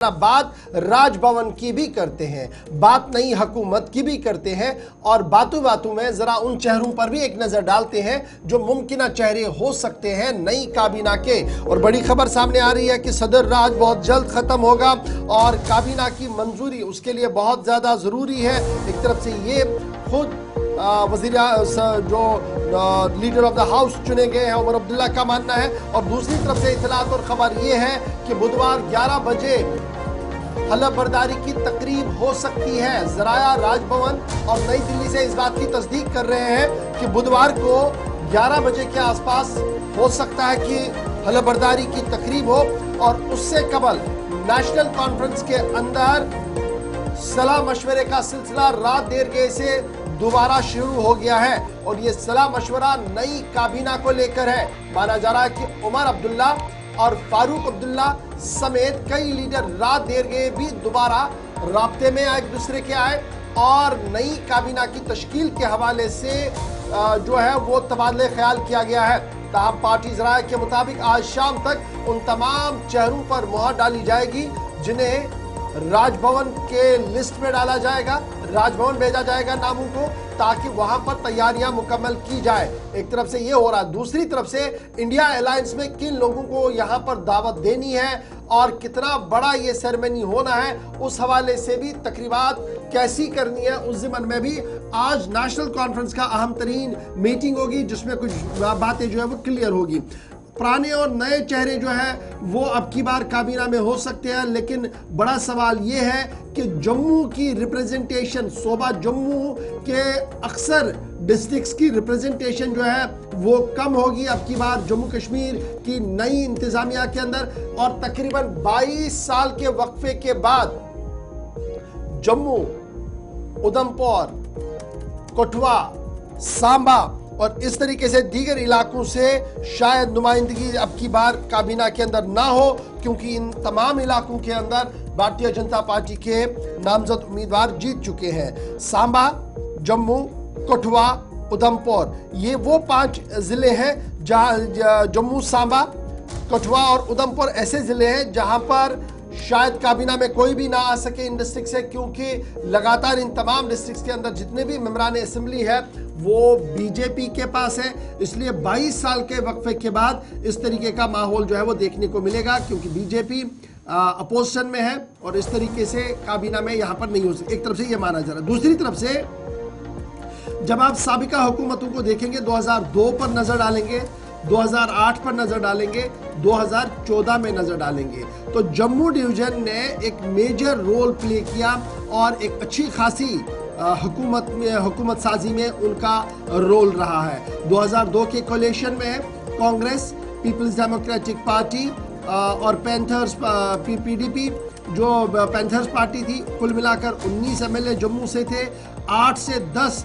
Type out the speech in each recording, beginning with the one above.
बात राजभवन की भी करते हैं, बात नई हुकूमत की भी करते हैं और बातों बातों में जरा उन चेहरों पर भी एक नजर डालते हैं जो मुमकिन चेहरे हो सकते हैं नई काबीना के। और बड़ी खबर सामने आ रही है कि सदर राज बहुत जल्द खत्म होगा और काबीना की मंजूरी उसके लिए बहुत ज्यादा जरूरी है। एक तरफ से ये खुद वजीर जो लीडर ऑफ द हाउस चुने गए हैं उमर अब्दुल्ला का मानना है, और दूसरी तरफ से इत्तलात और खबर ये है कि बुधवार 11 बजे हलफ बर्दारी की तकरीब हो सकती है। जराया राजभवन और नई दिल्ली से इस बात की तस्दीक कर रहे हैं कि बुधवार को 11 बजे के आसपास हो सकता है कि हलफ बर्दारी की तकरीब हो, और उससे कबल नेशनल कॉन्फ्रेंस के अंदर सलाह मशवरे का सिलसिला रात देर गए से दोबारा शुरू हो गया है। और ये सलाह मशवरा नई काबीना को लेकर है। माना जा रहा है कि उमर अब्दुल्ला और फारूक अब्दुल्ला समेत कई लीडर रात देर गए भी दोबारा राब्ते में एक दूसरे के आए और नई काबीना की तश्कील के हवाले से जो है वो तबादले ख्याल किया गया है। ताहम पार्टी ज़राए के मुताबिक आज शाम तक उन तमाम चेहरों पर मुहर डाली जाएगी जिन्हें राजभवन के लिस्ट में डाला जाएगा, राजभवन भेजा जाएगा नामों को, ताकि वहां पर तैयारियां मुकम्मल की जाए। एक तरफ से ये हो रहा है, दूसरी तरफ से इंडिया अलायंस में किन लोगों को यहां पर दावत देनी है और कितना बड़ा ये सेरेमनी होना है, उस हवाले से भी तकरीबात कैसी करनी है, उस ज़िम्न में भी आज नेशनल कॉन्फ्रेंस का अहम तरीन मीटिंग होगी जिसमें कुछ बातें जो है वो क्लियर होगी। पुराने और नए चेहरे जो है वो अब की बार काबीना में हो सकते हैं, लेकिन बड़ा सवाल ये है कि जम्मू की रिप्रेजेंटेशन, सूबा जम्मू के अक्सर डिस्ट्रिक्ट्स की रिप्रेजेंटेशन जो है वो कम होगी अब की बार जम्मू कश्मीर की नई इंतजामिया के अंदर। और तकरीबन 22 साल के वक्फे के बाद जम्मू, उधमपुर, कठुआ, सांबा और इस तरीके से दीगर इलाकों से शायद नुमाइंदगी अब की बार काबीना के अंदर ना हो, क्योंकि इन तमाम इलाकों के अंदर भारतीय जनता पार्टी के नामजद उम्मीदवार जीत चुके हैं। सांबा, जम्मू, कठुआ, उधमपुर, ये वो 5 जिले हैं जहां जम्मू, सांबा, कठुआ और उधमपुर ऐसे जिले हैं जहां पर शायद काबीना में कोई भी ना आ सके इन डिस्ट्रिक्ट से, क्योंकि लगातार इन तमाम डिस्ट्रिक्ट के अंदर जितने भी मेंबरान असेंबली है वो बीजेपी के पास है। इसलिए 22 साल के वक्फे के बाद इस तरीके का माहौल जो है वो देखने को मिलेगा, क्योंकि बीजेपी अपोजिशन में है और इस तरीके से काबीना में यहाँ पर नहीं हो सकती। एक तरफ से ये माना जा रहा है। दूसरी तरफ से जब आप साबिका हुकूमतों को देखेंगे, 2002 पर नजर डालेंगे, 2008 पर नजर डालेंगे, 2014 में नजर डालेंगे, तो जम्मू डिवीजन ने एक मेजर रोल प्ले किया और एक अच्छी खासी हुकूमत साजी में उनका रोल रहा है। 2002 के कोलिशन में कांग्रेस, पीपल्स डेमोक्रेटिक पार्टी और पैंथर्स पीडीपी जो पैंथर्स पार्टी थी, कुल मिलाकर 19 एमएलए जम्मू से थे। 8 से 10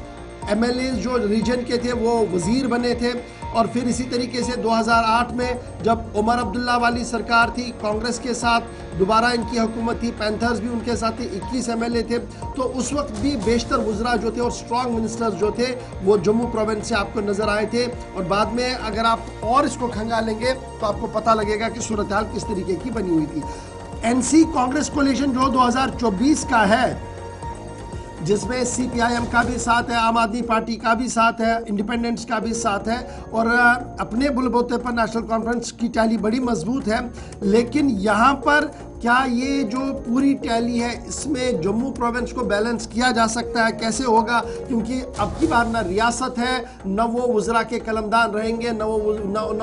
एमएलए जो रीजन के थे वो वजीर बने थे। और फिर इसी तरीके से 2008 में जब उमर अब्दुल्ला वाली सरकार थी कांग्रेस के साथ, दोबारा इनकी हुकूमत थी, पैंथर्स भी उनके साथ थी, 21 एमएलए थे। तो उस वक्त भी बेशतर वज़रा जो थे और स्ट्रॉन्ग मिनिस्टर्स जो थे वो जम्मू प्रोविंस से आपको नज़र आए थे। और बाद में अगर आप और इसको खंगालेंगे तो आपको पता लगेगा कि सूरत हाल किस तरीके की बनी हुई थी। एनसी कांग्रेस कोलिशन जो 2024 का है, जिसमें सीपीआईएम का भी साथ है, आम आदमी पार्टी का भी साथ है, इंडिपेंडेंट्स का भी साथ है, और अपने बुलबोते पर नेशनल कॉन्फ्रेंस की टैली बड़ी मजबूत है। लेकिन यहाँ पर क्या ये जो पूरी टैली है इसमें जम्मू प्रोविंस को बैलेंस किया जा सकता है? कैसे होगा? क्योंकि अब की बार ना रियासत है, न वो वज़रा के कलमदान रहेंगे, न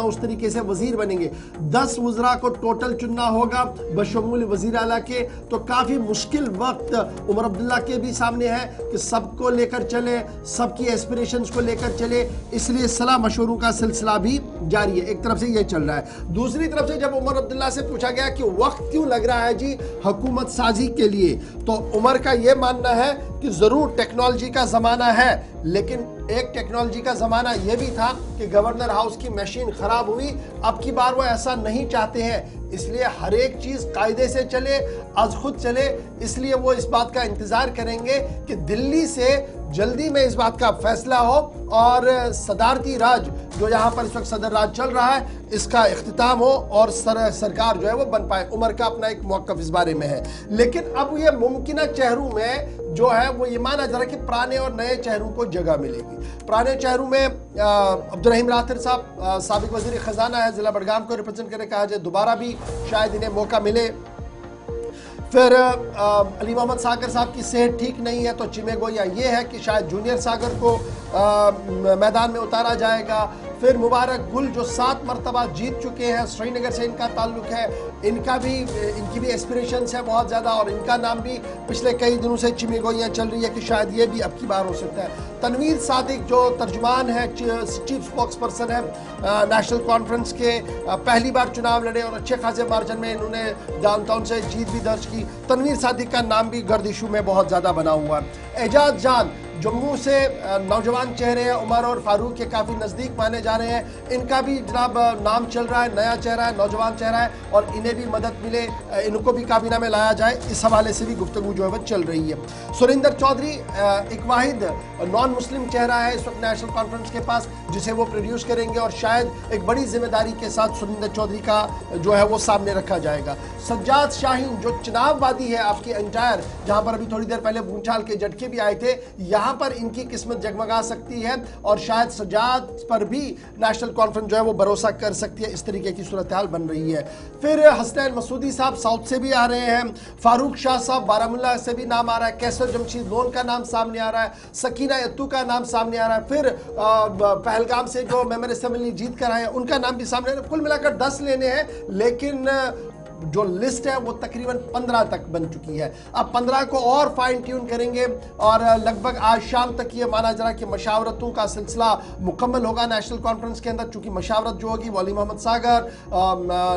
उस तरीके से वजीर बनेंगे। 10 वज़रा को टोटल चुनना होगा बशमूल वज़ीर आला के। तो काफ़ी मुश्किल वक्त उमर अब्दुल्ला के भी सामने है कि सबको लेकर चले, सबकी एस्पिरेशंस को लेकर चले, इसलिए सलाह मशवरों का सिलसिला भी जारी है। एक तरफ से ये चल रहा है। दूसरी तरफ से जब उमर अब्दुल्ला से पूछा गया कि वक्त क्यों लग रहा है जी हुकूमत साजी के लिए, तो उमर का यह मानना है कि जरूर टेक्नोलॉजी का जमाना है, लेकिन एक टेक्नोलॉजी का जमाना यह भी था कि गवर्नर हाउस की मशीन खराब हुई। अब की बार वो ऐसा नहीं चाहते हैं, इसलिए हर एक चीज कायदे से चले, आज खुद चले। इसलिए वो इस बात का इंतजार करेंगे कि दिल्ली से जल्दी में इस बात का फैसला हो और सदारती राज जो यहाँ पर इस वक्त सदर राज चल रहा है, इसका इख्तिताम हो और सरकार जो है वो बन पाए। उमर का अपना एक मौक़िफ़ इस बारे में है। लेकिन अब ये मुमकिना चेहरों में जो है वो ये माना जा रहा है कि पुराने और नए चेहरों को जगह मिलेगी। पुराने चेहरों में अब्दुर्रहीम राथिर साहब साबिक वज़ीर ख़जाना है, ज़िला बडगाम को रिप्रेजेंट करके कहा जाए, दोबारा भी शायद इन्हें मौका मिले। फिर अली मोहम्मद सागर साहब की सेहत ठीक नहीं है, तो चिमे गोया ये है कि शायद जूनियर सागर को मैदान में उतारा जाएगा। फिर मुबारक गुल जो 7 मरतबा जीत चुके हैं, श्रीनगर से इनका ताल्लुक है, इनकी भी एस्पिरेशंस है बहुत ज़्यादा, और इनका नाम भी पिछले कई दिनों से चिमे गोइयाँ चल रही है कि शायद ये भी अब की बार हो सकता है। तनवीर सादिक जो तर्जुमान है, चीफ स्पोक्स पर्सन है नेशनल कॉन्फ्रेंस के, पहली बार चुनाव लड़े और अच्छे खासे मार्जिन में इन्होंने डाउनटाउन से जीत भी दर्ज की। तनवीर सादिक का नाम भी गर्दिशों में बहुत ज़्यादा बना हुआ है। एजाज जान जम्मू से नौजवान चेहरे हैं, उमर और फारूक के काफ़ी नज़दीक माने जा रहे हैं, इनका भी जनाब नाम चल रहा है, नया चेहरा है, नौजवान चेहरा है, और इन्हें भी मदद मिले, इनको भी काबीना में लाया जाए, इस हवाले से भी गुफ्तगू जो है वह चल रही है। सुरिंदर चौधरी एक वाहिद नॉन मुस्लिम चेहरा है इस वक्त नेशनल कॉन्फ्रेंस के पास, जिसे वो प्रोड्यूस करेंगे, और शायद एक बड़ी जिम्मेदारी के साथ सुरिंदर चौधरी का जो है वो सामने रखा जाएगा। सज्जाद शाहीन जो चुनाव वादी है आपकी एंटायर, जहाँ पर अभी थोड़ी देर पहले भूंचाल के झटके भी आए थे, यहाँ पर इनकी किस्मत जगमगा सकती है, और शायद सज्जाद पर भी नेशनल कॉन्फ्रेंस जो है वो भरोसा कर सकती है। इस तरीके की सूरत हाल बन रही है। फिर हसनैन मसूदी साहब साउथ से भी आ रहे हैं, फारूक शाह साहब बारामुल्ला से भी नाम आ रहा है, कैसर जमशीद लोन का नाम सामने आ रहा है, सकीना यत्तू का नाम सामने आ रहा है, फिर पहलगाम से जो मेंबर असेंबली जीत कर आए हैं उनका नाम भी सामने आ रहा है। कुल मिलाकर 10 लेने हैं, लेकिन जो लिस्ट है वो तकरीबन 15 तक बन चुकी है। अब 15 को और फाइन ट्यून करेंगे, और लगभग आज शाम तक ये माना जा रहा है कि मशावरतों का सिलसिला मुकम्मल होगा नेशनल कॉन्फ्रेंस के अंदर। चूंकि मशावरत जो होगी वो अली मोहम्मद सागर,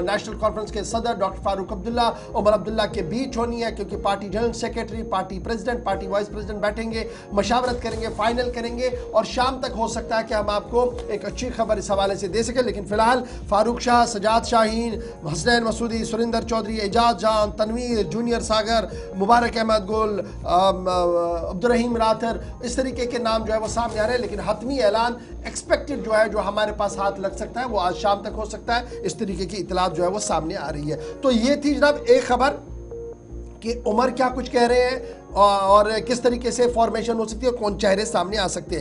नेशनल कॉन्फ्रेंस के सदर डॉक्टर फारूक अब्दुल्ला, उमर अब्दुल्ला के बीच होनी है, क्योंकि party general secretary, party president, party vice president बैठेंगे, मशावरत करेंगे, फाइनल करेंगे, और शाम तक हो सकता है कि हम आपको एक अच्छी खबर इस हवाले से दे सकें। लेकिन फिलहाल फारूक शाह, सजाद शाहीन, हसनैन मसूदी, सुरिंदर चौधरी, एजाज जान, तनवीर, जूनियर सागर, मुबारक अहमद गुल, अब्दुर्रहीम राथिर, इस तरीके के नाम जो है वो सामने आ रहे हैं। लेकिन हतमी ऐलान एक्सपेक्टेड जो है, जो हमारे पास हाथ लग सकता है, वो आज शाम तक हो सकता है। इस तरीके की इतलात जो है वो सामने आ रही है। तो ये थी जनाब एक खबर कि उमर क्या कुछ कह रहे हैं और किस तरीके से फॉर्मेशन हो सकती है, कौन चेहरे सामने आ सकते हैं।